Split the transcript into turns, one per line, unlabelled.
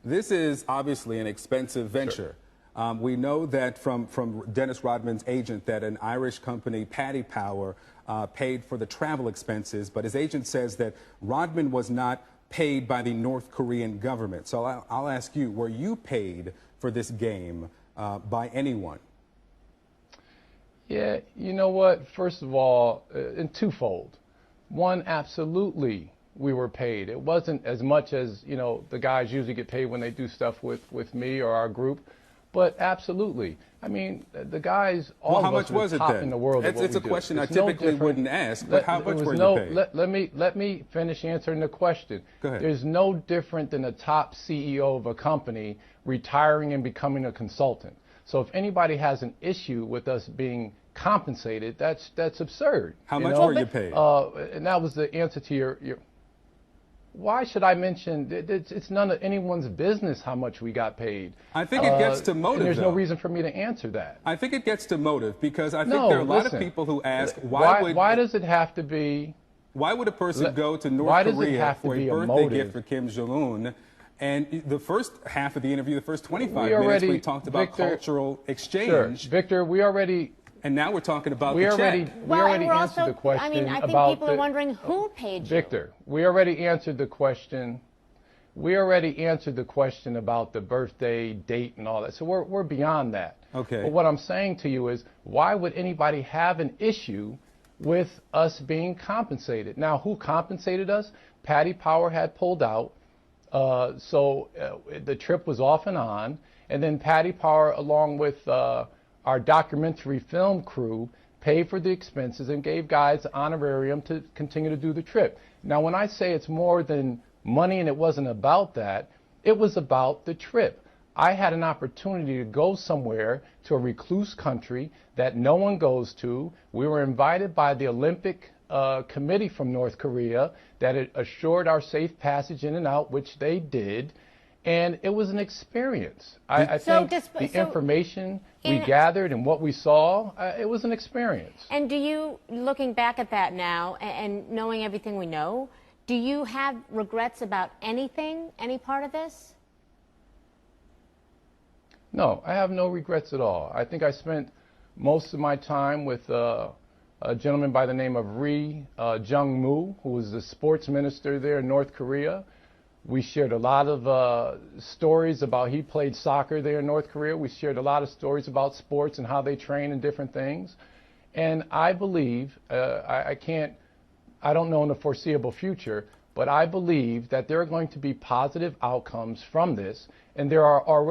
This is obviously an expensive venture. We know that from Dennis Rodman's agent that an Irish company, Paddy Power, paid for the travel expenses, but his agent says that Rodman was not paid by the North Korean government. So I'll ask you, were you paid for this game by anyone?
Yeah, you know what? First of all, in twofold. One, absolutely we were paid. It wasn't as much as, you know, the guys usually get paid when they do stuff with me or our group, but absolutely. I mean, the guys, all
well, how
of us
much was
are
it
top
then?
in the world.
It's a question I typically wouldn't ask, but how much were you paid?
Let me finish answering the question.
Go ahead.
There's no different than a top CEO of a company retiring and becoming a consultant. So if anybody has an issue with us being compensated, that's absurd.
How much were you paid?
And that was the answer to your. Why should I mention? It's none of anyone's business how much we got paid.
I think it gets to motive.
And there's
though.
no reason for me to answer that.
I think it gets to motive because I think there are a lot of people who ask
why does it have to be?
Why would a person go to North Korea for a birthday gift for Kim Jong-un? And the first half of the interview, the first 25 minutes, we talked about cultural exchange.
Sure. Victor, we already.
And now we're talking about the
check. We already answered the question.
I mean, I think people are wondering who paid you.
Victor, we already answered the question. We already answered the question about the birthday date and all that. So we're beyond that.
Okay.
But what I'm saying to you is, why would anybody have an issue with us being compensated? Now, who compensated us? Paddy Power had pulled out. So the trip was off and on. And then Paddy Power, along with our documentary film crew, paid for the expenses and gave guys honorarium to continue to do the trip. Now, when I say it's more than money and it wasn't about that, it was about the trip. I had an opportunity to go somewhere to a recluse country that no one goes to. We were invited by the Olympic committee from North Korea that it assured our safe passage in and out, which they did. And it was an experience. I think the information we gathered and what we saw, it was an experience.
And do you, looking back at that now and knowing everything we know, do you have regrets about anything, any part of this?
No, I have no regrets at all. I think I spent most of my time with a gentleman by the name of Ri Jung-moo, who was the sports minister there in North Korea. We shared a lot of stories about, he played soccer there in North Korea. We shared a lot of stories about sports and how they train and different things. And I believe, I don't know in the foreseeable future, but I believe that there are going to be positive outcomes from this. And there are already